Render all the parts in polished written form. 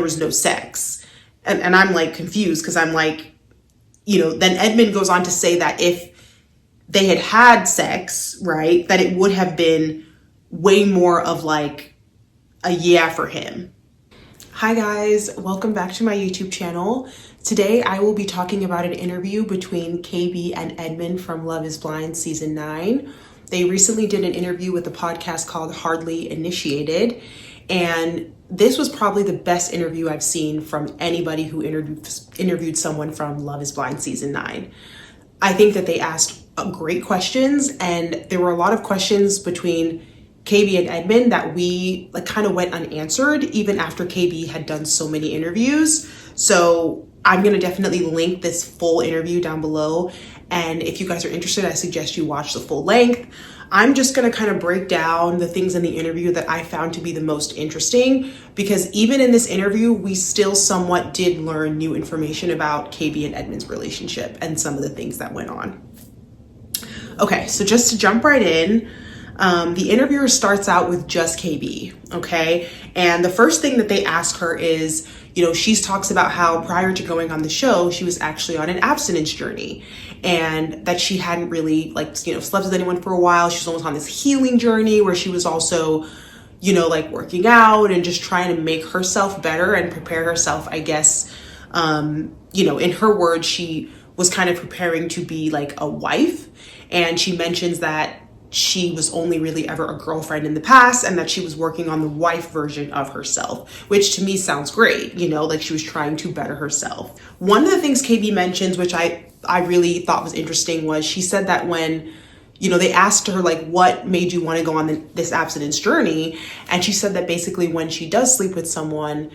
was no sex. And I'm like confused because I'm like, then Edmond goes on to say that if they had had sex, right, that it would have been way more of like a yeah for him. Hi guys, welcome back to my YouTube channel. Today I will be talking about an interview between KB and Edmond from Love is Blind season 9. They recently did an interview with a podcast called Hardly Initiated, and this was probably the best interview I've seen from anybody who interviewed someone from Love is Blind season 9. I think that they asked great questions, and there were a lot of questions between KB and Edmond that we kind of went unanswered even after KB had done so many interviews. So I'm going to definitely link this full interview down below. And if you guys are interested, I suggest you watch the full length. I'm just going to kind of break down the things in the interview that I found to be the most interesting, because even in this interview, we still somewhat did learn new information about KB and Edmond's relationship and some of the things that went on. Okay, so just to jump right in, the interviewer starts out with just KB, okay? And the first thing that they ask her is, she talks about how prior to going on the show, she was actually on an abstinence journey, and that she hadn't really slept with anyone for a while. She was almost on this healing journey where she was also, working out and just trying to make herself better and prepare herself, I guess. In her words, she was kind of preparing to be like a wife. And she mentions that she was only really ever a girlfriend in the past, and that she was working on the wife version of herself, which to me sounds great, she was trying to better herself. One of the things KB mentions, which I really thought was interesting, was she said that when, they asked her, what made you want to go on this abstinence journey? And she said that basically when she does sleep with someone,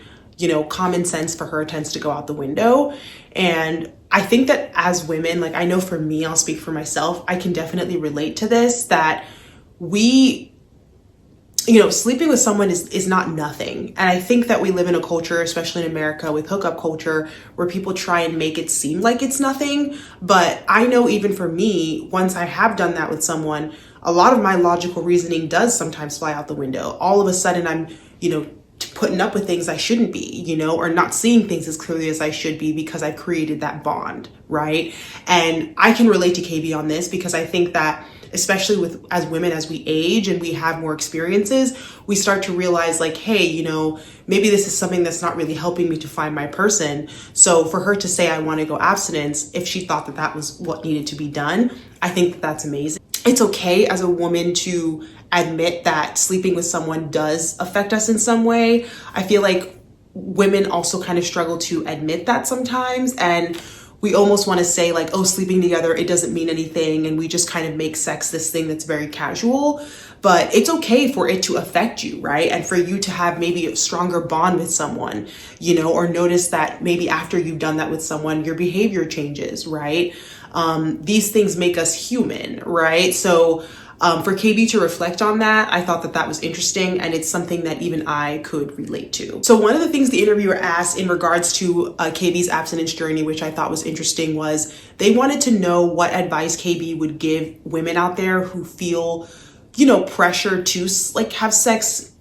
common sense for her tends to go out the window. And I think that as women, I know for me, I'll speak for myself, I can definitely relate to this, that we, sleeping with someone is not nothing. And I think that we live in a culture, especially in America, with hookup culture, where people try and make it seem like it's nothing. But I know even for me, once I have done that with someone, a lot of my logical reasoning does sometimes fly out the window. All of a sudden I'm, putting up with things I shouldn't be, or not seeing things as clearly as I should be because I created that bond, right? And I can relate to KB on this because I think that especially as women, as we age and we have more experiences, we start to realize hey, maybe this is something that's not really helping me to find my person. So for her to say, I want to go abstinence, if she thought that that was what needed to be done, I think that's amazing. It's okay as a woman to admit that sleeping with someone does affect us in some way. I feel like women also kind of struggle to admit that sometimes, and we almost want to say sleeping together, it doesn't mean anything, and we just kind of make sex this thing that's very casual. But it's okay for it to affect you, right? And for you to have maybe a stronger bond with someone, or notice that maybe after you've done that with someone, your behavior changes, right? These things make us human, right? So for KB to reflect on that, I thought that was interesting, and it's something that even I could relate to. So one of the things the interviewer asked in regards to KB's abstinence journey, which I thought was interesting, was they wanted to know what advice KB would give women out there who feel, pressure to have sex,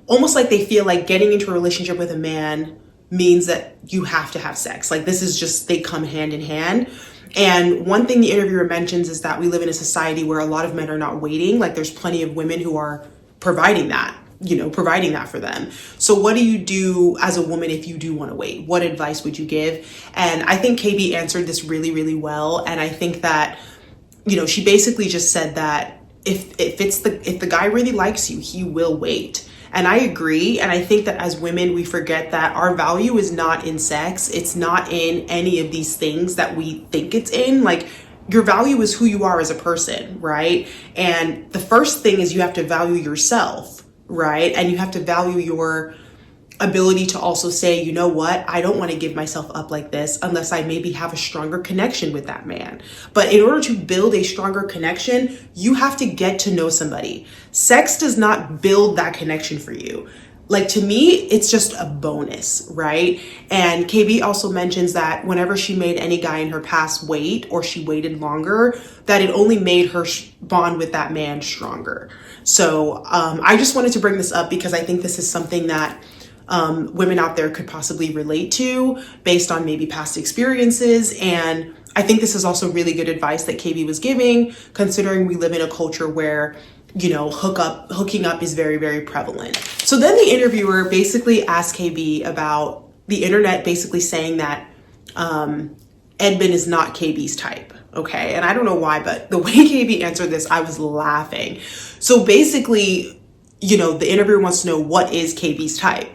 almost like they feel like getting into a relationship with a man means that you have to have sex. This is just, they come hand in hand. And one thing the interviewer mentions is that we live in a society where a lot of men are not waiting. There's plenty of women who are providing that for them. So what do you do as a woman if you do want to wait? What advice would you give? And I think KB answered this really, really well. And I think that, she basically just said that if the guy really likes you, he will wait. And I agree. And I think that as women, we forget that our value is not in sex. It's not in any of these things that we think it's in. Your value is who you are as a person, right? And the first thing is you have to value yourself, right? And you have to value your ability to also say, you know what, I don't want to give myself up like this unless I maybe have a stronger connection with that man. But in order to build a stronger connection, you have to get to know somebody. Sex does not build that connection for you. To me, it's just a bonus, right? And KB also mentions that whenever she made any guy in her past wait, or she waited longer, that it only made her bond with that man stronger. So I just wanted to bring this up because I think this is something that women out there could possibly relate to based on maybe past experiences. And I think this is also really good advice that KB was giving, considering we live in a culture where, you know, hooking up is very, very prevalent. So then the interviewer basically asked KB about the internet basically saying that Edmond is not KB's type. Okay. And I don't know why, but the way KB answered this, I was laughing. So basically, you know, the interviewer wants to know what is KB's type.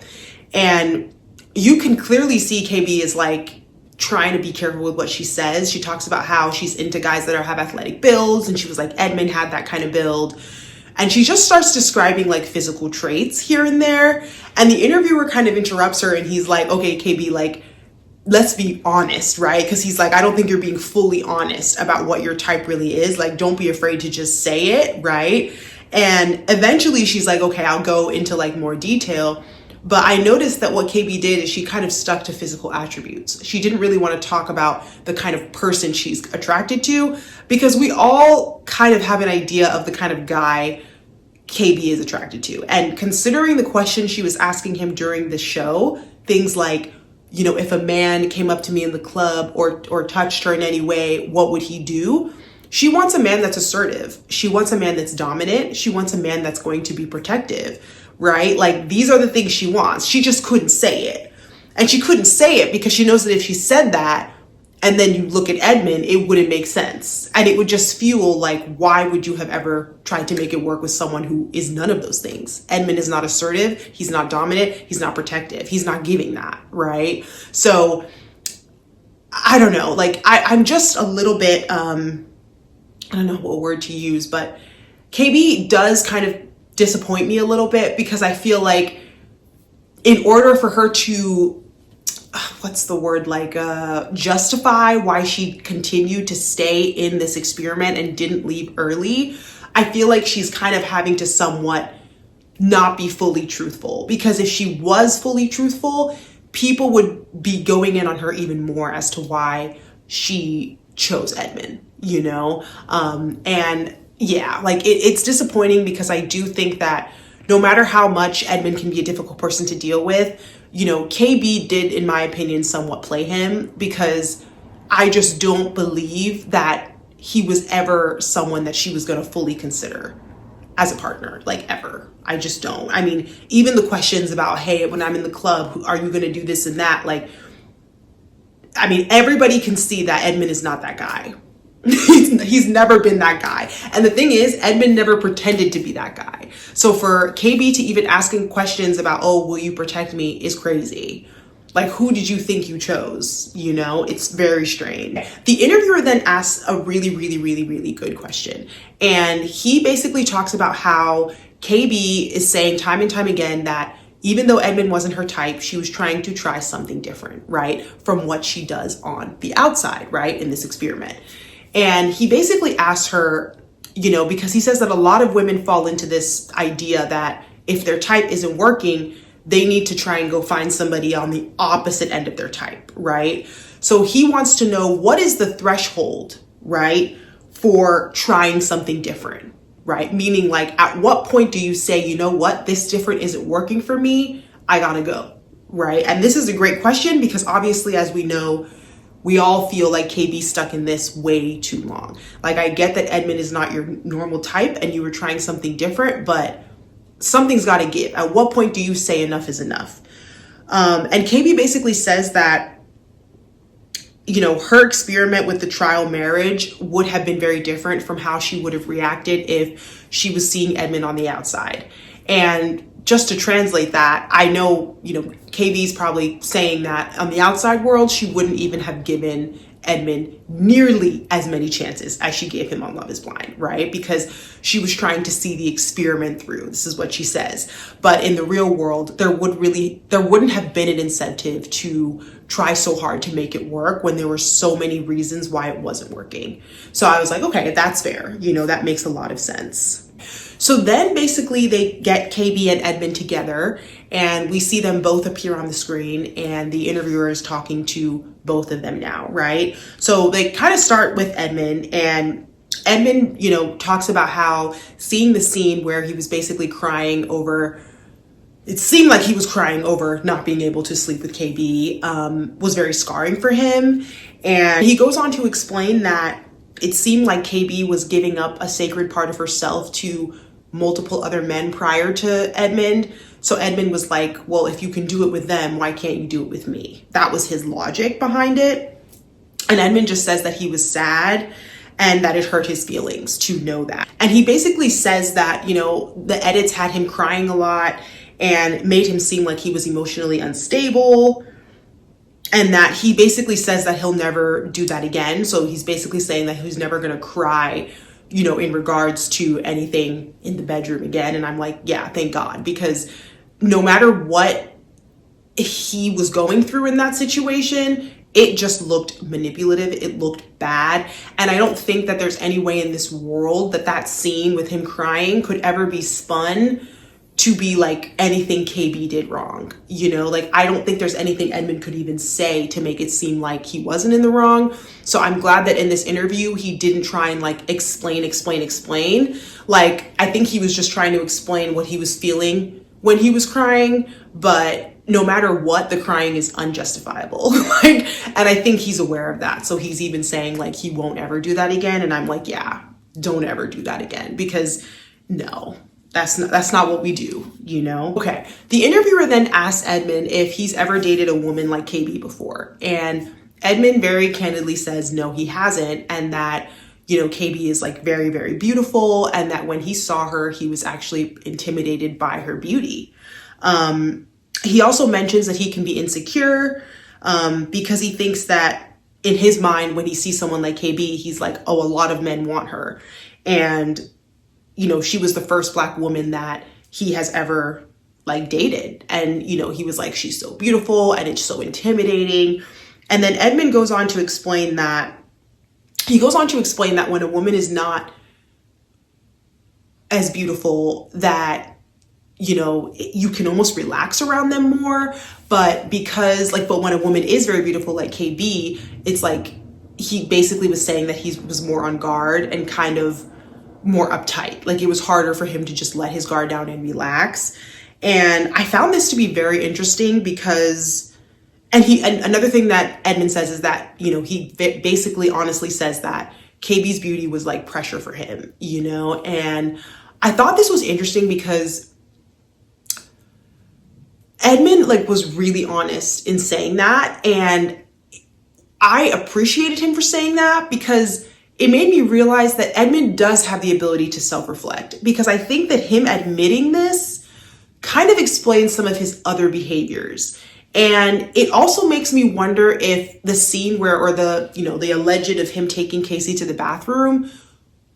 And you can clearly see KB is like trying to be careful with what she says. She talks about how she's into guys that have athletic builds. And she was like, Edmond had that kind of build. And she just starts describing like physical traits here and there. And the interviewer kind of interrupts her and he's like, okay, KB, like, let's be honest, right? Because he's like, I don't think you're being fully honest about what your type really is. Like, don't be afraid to just say it, right? And eventually she's like, okay, I'll go into like more detail. But I noticed that what KB did is she kind of stuck to physical attributes. She didn't really want to talk about the kind of person she's attracted to, because we all kind of have an idea of the kind of guy KB is attracted to. And considering the questions she was asking him during the show, things like, you know, if a man came up to me in the club or touched her in any way, what would he do? She wants a man that's assertive. She wants a man that's dominant. She wants a man that's going to be protective, right? Like, these are the things she wants. She just couldn't say it. And she couldn't say it because she knows that if she said that, and then you look at Edmond, it wouldn't make sense. And it would just fuel like, why would you have ever tried to make it work with someone who is none of those things? Edmond is not assertive. He's not dominant. He's not protective. He's not giving that, right? So I don't know. Like, I'm just a little bit, I don't know what word to use, but KB does kind of disappoint me a little bit, because I feel like in order for her to, what's the word, like justify why she continued to stay in this experiment and didn't leave early, I feel like she's kind of having to somewhat not be fully truthful. Because if she was fully truthful, people would be going in on her even more as to why she chose Edmond, you know? And yeah, like it's disappointing, because I do think that no matter how much Edmond can be a difficult person to deal with, you know, KB did, in my opinion, somewhat play him, because I just don't believe that he was ever someone that she was going to fully consider as a partner, like ever. I just don't. I mean, even the questions about, hey, when I'm in the club, are you going to do this and that? Like, I mean, everybody can see that Edmond is not that guy. He's never been that guy. And the thing is, Edmond never pretended to be that guy. So for KB to even asking questions about, oh, will you protect me, is crazy. Like, who did you think you chose? You know, it's very strange. The interviewer then asks a really, really, really, really good question. And he basically talks about how KB is saying time and time again that even though Edmond wasn't her type, she was trying to try something different, right? From what she does on the outside, right? In this experiment. And he basically asked her, you know, because he says that a lot of women fall into this idea that if their type isn't working, they need to try and go find somebody on the opposite end of their type, right? So he wants to know, what is the threshold, right, for trying something different, right? Meaning, like, at what point do you say, you know what, this different isn't working for me, I gotta go, right? And this is a great question, because obviously, as we know, we all feel like KB's stuck in this way too long. Like, I get that Edmond is not your normal type and you were trying something different, but something's got to give. At what point do you say enough is enough? And KB basically says that, you know, her experiment with the trial marriage would have been very different from how she would have reacted if she was seeing Edmond on the outside. And just to translate that, I know, you know, KB's probably saying that on the outside world, she wouldn't even have given Edmond nearly as many chances as she gave him on Love is Blind, right? Because she was trying to see the experiment through. This is what she says. But in the real world, there wouldn't have been an incentive to try so hard to make it work when there were so many reasons why it wasn't working. So I was like, okay, that's fair. You know, that makes a lot of sense. So then basically they get KB and Edmond together and we see them both appear on the screen, and the interviewer is talking to both of them now, right? So they kind of start with Edmond, and Edmond, you know, talks about how seeing the scene where he was basically crying over it seemed like he was crying over not being able to sleep with KB, was very scarring for him. And he goes on to explain that it seemed like KB was giving up a sacred part of herself to multiple other men prior to Edmond. So Edmond was like, well, if you can do it with them, why can't you do it with me? That was his logic behind it. And Edmond just says that he was sad and that it hurt his feelings to know that. And he basically says that, you know, the edits had him crying a lot and made him seem like he was emotionally unstable. And that he basically says that he'll never do that again. So he's basically saying that he's never going to cry, you know, in regards to anything in the bedroom again. And I'm like, yeah, thank God, because no matter what he was going through in that situation, it just looked manipulative. It looked bad. And I don't think that there's any way in this world that that scene with him crying could ever be spun to be like anything KB did wrong. You know, like, I don't think there's anything Edmond could even say to make it seem like he wasn't in the wrong. So I'm glad that in this interview, he didn't try and like explain. Like, I think he was just trying to explain what he was feeling when he was crying, but no matter what, the crying is unjustifiable. Like, and I think he's aware of that. So he's even saying like he won't ever do that again. And I'm like, yeah, don't ever do that again, because no, that's not what we do, you know? Okay. The interviewer then asked Edmond if he's ever dated a woman like KB before. And Edmond very candidly says, no, he hasn't. And that, you know, KB is like very, very beautiful. And that when he saw her, he was actually intimidated by her beauty. He also mentions that he can be insecure, because he thinks that in his mind, when he sees someone like KB, he's like, oh, a lot of men want her. And, you know, she was the first Black woman that he has ever like dated. And, you know, he was like, she's so beautiful and it's so intimidating. And then Edmond goes on to explain that when a woman is not as beautiful, that, you know, you can almost relax around them more. But when a woman is very beautiful, like KB, it's like, he basically was saying that he was more on guard and kind of more uptight. Like, it was harder for him to just let his guard down and relax. And I found this to be very interesting because, and another thing that Edmond says is that, you know, he basically honestly says that KB's beauty was like pressure for him, you know? And I thought this was interesting because Edmond like was really honest in saying that. And I appreciated him for saying that, because it made me realize that Edmond does have the ability to self-reflect, because I think that him admitting this kind of explains some of his other behaviors. And it also makes me wonder if the scene the alleged of him taking Casey to the bathroom,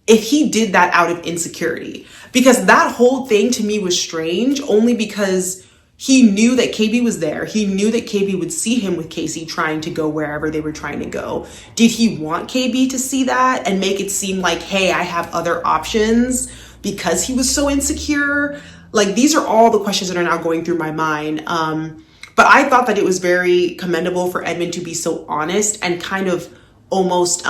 if he did that out of insecurity, because that whole thing to me was strange, only because he knew that KB was there. He knew that KB would see him with Casey trying to go wherever they were trying to go. Did he want KB to see that and make it seem like, hey, I have other options, because he was so insecure? Like, these are all the questions that are now going through my mind. But I thought that it was very commendable for Edmond to be so honest and kind of almost,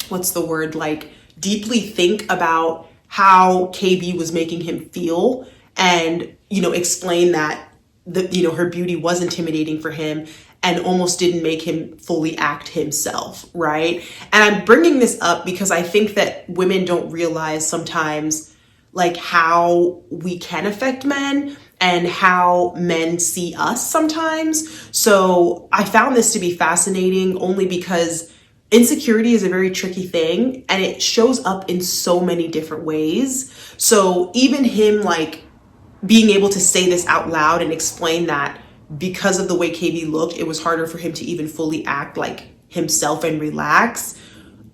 like deeply think about how KB was making him feel, and, you know, explain that her beauty was intimidating for him and almost didn't make him fully act himself, right? And I'm bringing this up because I think that women don't realize sometimes like how we can affect men and how men see us sometimes. So I found this to be fascinating only because insecurity is a very tricky thing and it shows up in so many different ways. So even him like being able to say this out loud and explain that because of the way KB looked, it was harder for him to even fully act like himself and relax,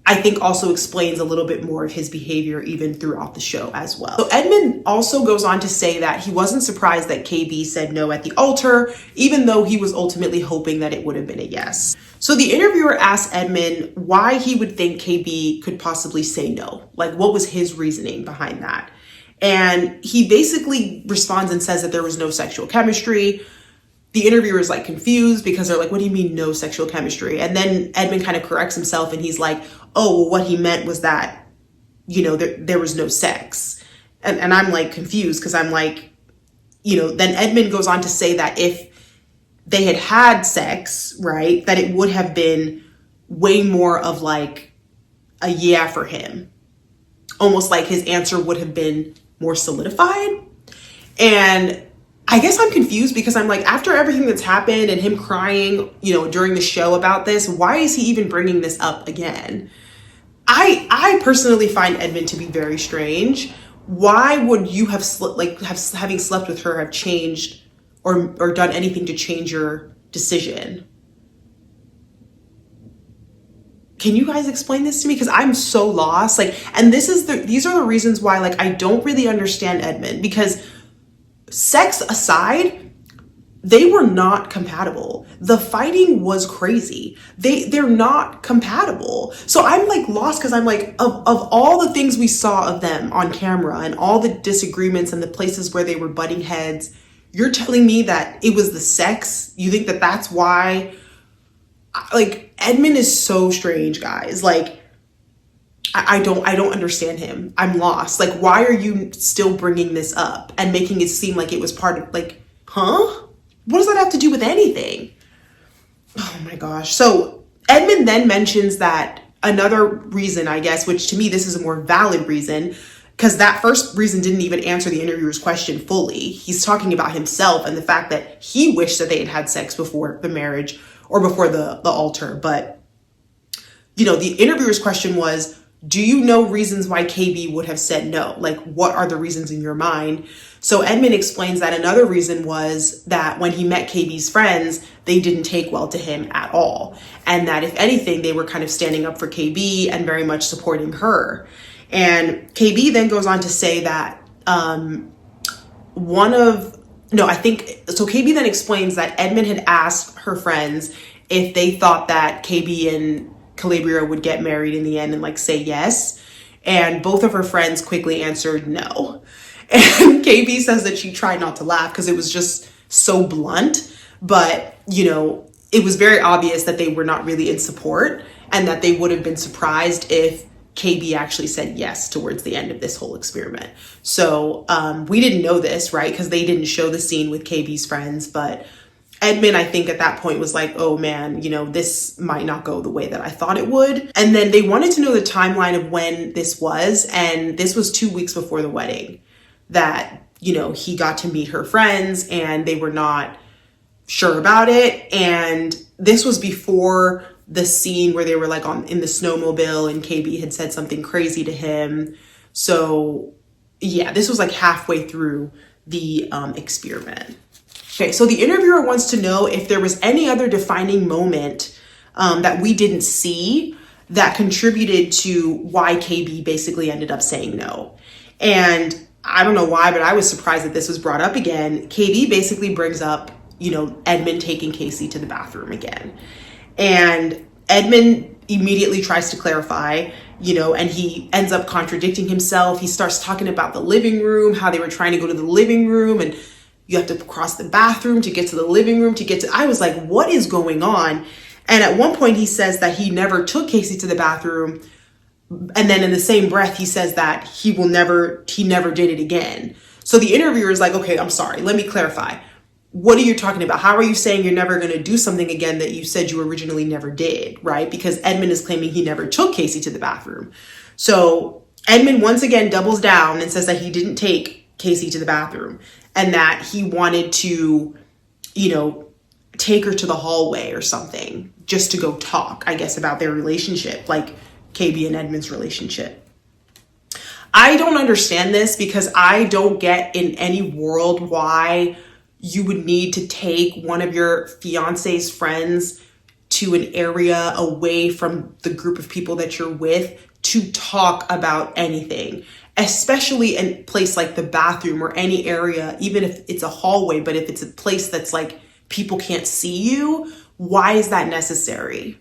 I think also explains a little bit more of his behavior even throughout the show as well. So Edmond also goes on to say that he wasn't surprised that KB said no at the altar, even though he was ultimately hoping that it would have been a yes. So the interviewer asked Edmond why he would think KB could possibly say no. Like, what was his reasoning behind that? And he basically responds and says that there was no sexual chemistry. The interviewer is like confused because they're like, what do you mean no sexual chemistry? And then Edmond kind of corrects himself and he's like, oh, well, what he meant was that, you know, there was no sex. And I'm like confused because I'm like, then Edmond goes on to say that if they had had sex, right, that it would have been way more of like a yeah for him. Almost like his answer would have been more solidified. And I guess I'm confused because I'm like, after everything that's happened and him crying, during the show about this, why is he even bringing this up again? I personally find Edmond to be very strange. Why would you have having slept with her have changed or done anything to change your decision? Can you guys explain this to me? Because I'm so lost. And these are the reasons why I don't really understand Edmond, because sex aside, they were not compatible. The fighting was crazy. They're not compatible. So I'm lost because I'm of all the things we saw of them on camera and all the disagreements and the places where they were butting heads, you're telling me that it was the sex? You think that that's why? Edmond is so strange, guys. I don't understand him. I'm lost. Why are you still bringing this up and making it seem like it was part of huh? What does that have to do with anything? Oh my gosh. So Edmond then mentions that another reason, I guess, which to me, this is a more valid reason, because that first reason didn't even answer the interviewer's question fully. He's talking about himself and the fact that he wished that they had had sex before the marriage or before the altar. But, the interviewer's question was, do you know reasons why KB would have said no? What are the reasons in your mind? So Edmond explains that another reason was that when he met KB's friends, they didn't take well to him at all. And that if anything, they were kind of standing up for KB and very much supporting her. And KB then goes on to say that KB then explains that Edmond had asked her friends if they thought that KB and Calabria would get married in the end and say yes. And both of her friends quickly answered no. And KB says that she tried not to laugh because it was just so blunt. But, it was very obvious that they were not really in support and that they would have been surprised if KB actually said yes towards the end of this whole experiment. So we didn't know this, right? Because they didn't show the scene with KB's friends. But Edmond, I think at that point was oh man, this might not go the way that I thought it would. And then they wanted to know the timeline of when this was. And this was 2 weeks before the wedding that, he got to meet her friends and they were not sure about it. And this was before the scene where they were in the snowmobile and KB had said something crazy to him. So yeah, this was halfway through the experiment. Okay, so the interviewer wants to know if there was any other defining moment that we didn't see that contributed to why KB basically ended up saying no. And I don't know why, but I was surprised that this was brought up again. KB basically brings up, Edmond taking Casey to the bathroom again. And Edmond immediately tries to clarify, and he ends up contradicting himself. He starts talking about the living room, how they were trying to go to the living room and you have to cross the bathroom to get to the living room I was like, what is going on? And at one point he says that he never took Casey to the bathroom. And then in the same breath, he says that he never did it again. So the interviewer is like, okay, I'm sorry. Let me clarify. What are you talking about? How are you saying you're never going to do something again that you said you originally never did, right? Because Edmond is claiming he never took Casey to the bathroom. So Edmond once again doubles down and says that he didn't take Casey to the bathroom and that he wanted to, take her to the hallway or something just to go talk, I guess, about their relationship, KB and Edmond's relationship. I don't understand this because I don't get in any world why you would need to take one of your fiance's friends to an area away from the group of people that you're with to talk about anything, especially in a place like the bathroom or any area, even if it's a hallway, but if it's a place that's people can't see you, why is that necessary?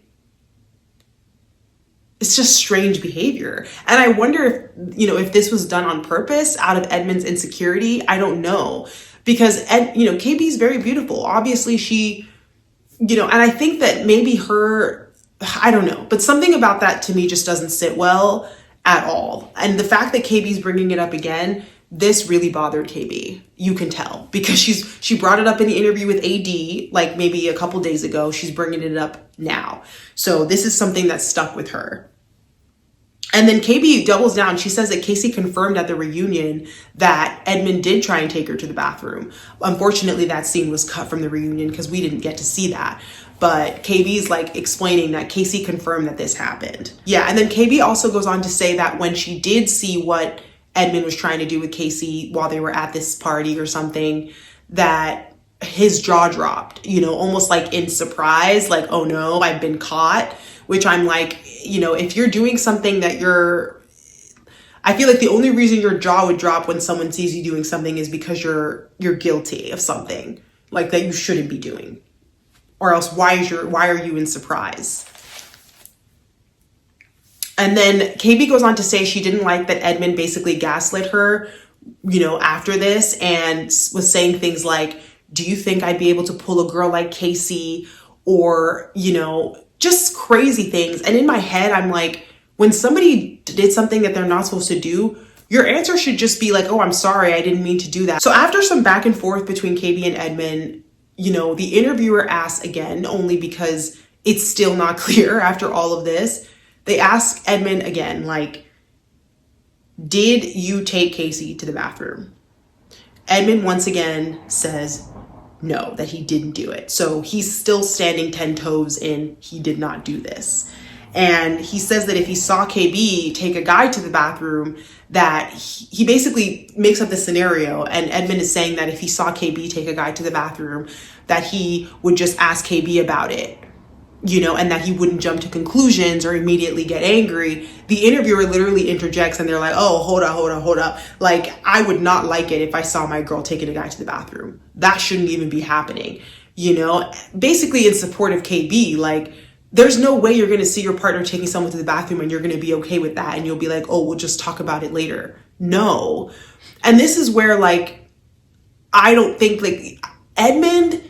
It's just strange behavior. And I wonder if this was done on purpose out of Edmond's insecurity. I don't know. Because KB's very beautiful. Obviously she, and I think that maybe I don't know, but something about that to me just doesn't sit well at all. And the fact that KB's bringing it up again this really bothered KB. You can tell because she brought it up in the interview with AD like maybe a couple days ago. She's bringing it up now. So this is something that stuck with her. And then KB doubles down. She says that Casey confirmed at the reunion that Edmond did try and take her to the bathroom. Unfortunately, that scene was cut from the reunion because we didn't get to see that. But KB's like explaining that Casey confirmed that this happened. Yeah, and then KB also goes on to say that when she did see what Edmond was trying to do with Casey while they were at this party or something, that his jaw dropped, you know, almost like in surprise, like, oh no, I've been caught. Which I'm like, you know, if you're doing something that I feel like the only reason your jaw would drop when someone sees you doing something is because you're guilty of something like that you shouldn't be doing. Or else why are you in surprise? And then KB goes on to say she didn't like that Edmond basically gaslit her, you know, after this, and was saying things like, do you think I'd be able to pull a girl like Casey? Or, you know, just crazy things. And in my head, I'm like, when somebody did something that they're not supposed to do, your answer should just be like, oh, I'm sorry, I didn't mean to do that. So after some back and forth between KB and Edmond, you know, the interviewer asks again, only because it's still not clear after all of this. They ask Edmond again, like, did you take Casey to the bathroom? Edmond once again says no, that he didn't do it. So he's still standing 10 toes in, he did not do this. And he says that if he saw KB take a guy to the bathroom, that he basically makes up the scenario. And Edmond is saying that if he saw KB take a guy to the bathroom, that he would just ask KB about it, you know, and that he wouldn't jump to conclusions or immediately get angry. The interviewer literally interjects and they're like, oh, hold up. Like, I would not like it if I saw my girl taking a guy to the bathroom. That shouldn't even be happening, you know, basically in support of KB. Like, there's no way you're going to see your partner taking someone to the bathroom and you're going to be okay with that. And you'll be like, oh, we'll just talk about it later. No. And this is where, like, I don't think, like, Edmond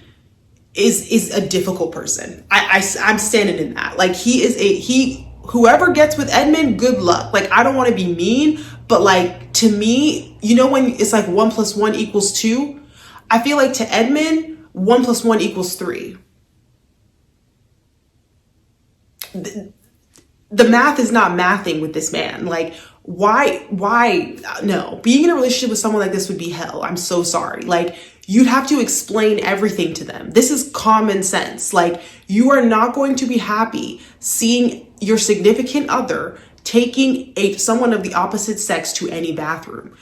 is a difficult person. I'm standing in that. Like, whoever gets with Edmond, good luck. Like, I don't want to be mean, but like, to me, you know, when it's like 1 + 1 = 2, I feel like to Edmond, 1 + 1 = 3. The math is not mathing with this man. Like, why? No, being in a relationship with someone like this would be hell. I'm so sorry. Like, you'd have to explain everything to them. This is common sense. Like, you are not going to be happy seeing your significant other taking someone of the opposite sex to any bathroom.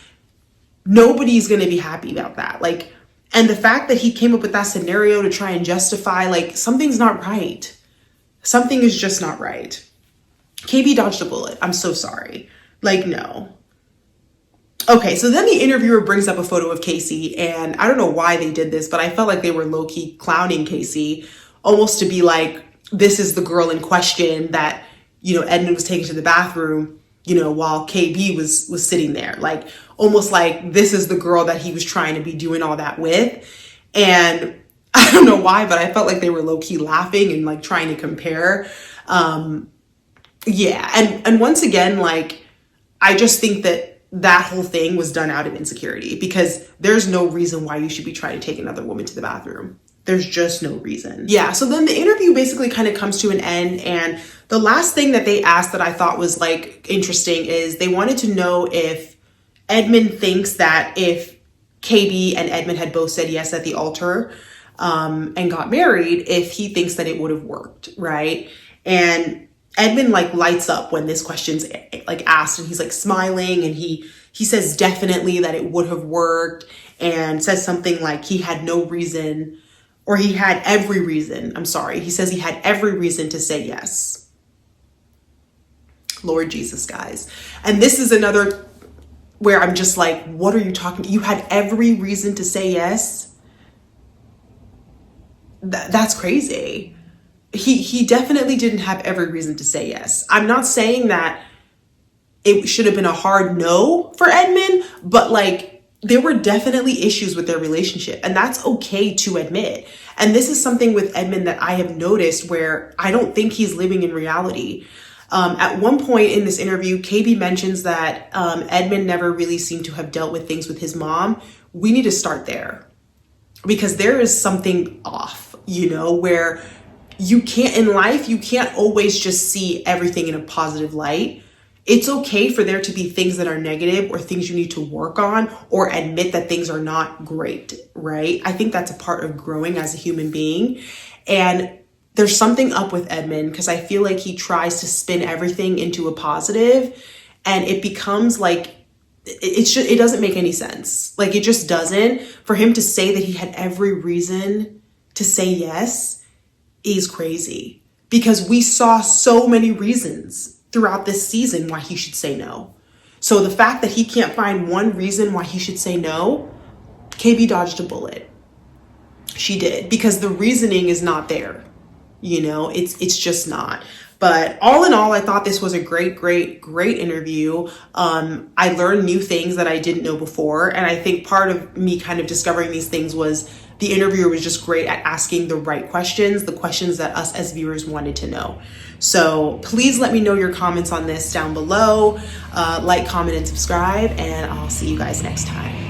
Nobody's going to be happy about that. Like, and the fact that he came up with that scenario to try and justify, like, something's not right. Something is just not right. KB dodged a bullet. I'm so sorry. Like, no. Okay, so then the interviewer brings up a photo of Casey, and I don't know why they did this, but I felt like they were low-key clowning Casey, almost to be like, this is the girl in question that, you know, Edmond was taken to the bathroom, you know, while KB was sitting there. Like, almost like this is the girl that he was trying to be doing all that with. And I don't know why, but I felt like they were low-key laughing and like trying to compare. Yeah, and once again, like, I just think that whole thing was done out of insecurity, because there's no reason why you should be trying to take another woman to the bathroom. There's just no reason. Yeah, so then the interview basically kind of comes to an end, and the last thing that they asked that I thought was like interesting is they wanted to know if Edmond thinks that if KB and Edmond had both said yes at the altar and got married, if he thinks that it would have worked, right? And Edmond like lights up when this question's like asked, and he's like smiling, and he says definitely that it would have worked, and says something like he had no reason, or he had every reason. I'm sorry. He says he had every reason to say yes. Lord Jesus, guys. And this is another where I'm just like, what are you talking? You had every reason to say yes? That's crazy. He definitely didn't have every reason to say yes. I'm not saying that it should have been a hard no for Edmond, but like, there were definitely issues with their relationship, and that's okay to admit. And this is something with Edmond that I have noticed where I don't think he's living in reality. At one point in this interview, KB mentions that Edmond never really seemed to have dealt with things with his mom. We need to start there, because there is something off, where you can't, in life, you can't always just see everything in a positive light. It's okay for there to be things that are negative or things you need to work on or admit that things are not great, right? I think that's a part of growing as a human being. And there's something up with Edmond, because I feel like he tries to spin everything into a positive, and it becomes like, it doesn't make any sense. Like, it just doesn't. For him to say that he had every reason to say yes is crazy, because we saw so many reasons throughout this season why he should say no. So the fact that he can't find one reason why he should say no, KB dodged a bullet. She did, because the reasoning is not there. It's just not. But all in all, I thought this was a great interview. I learned new things that I didn't know before. And I think part of me kind of discovering these things was the interviewer was just great at asking the right questions, the questions that us as viewers wanted to know. So please let me know your comments on this down below. Like, comment, and subscribe, and I'll see you guys next time.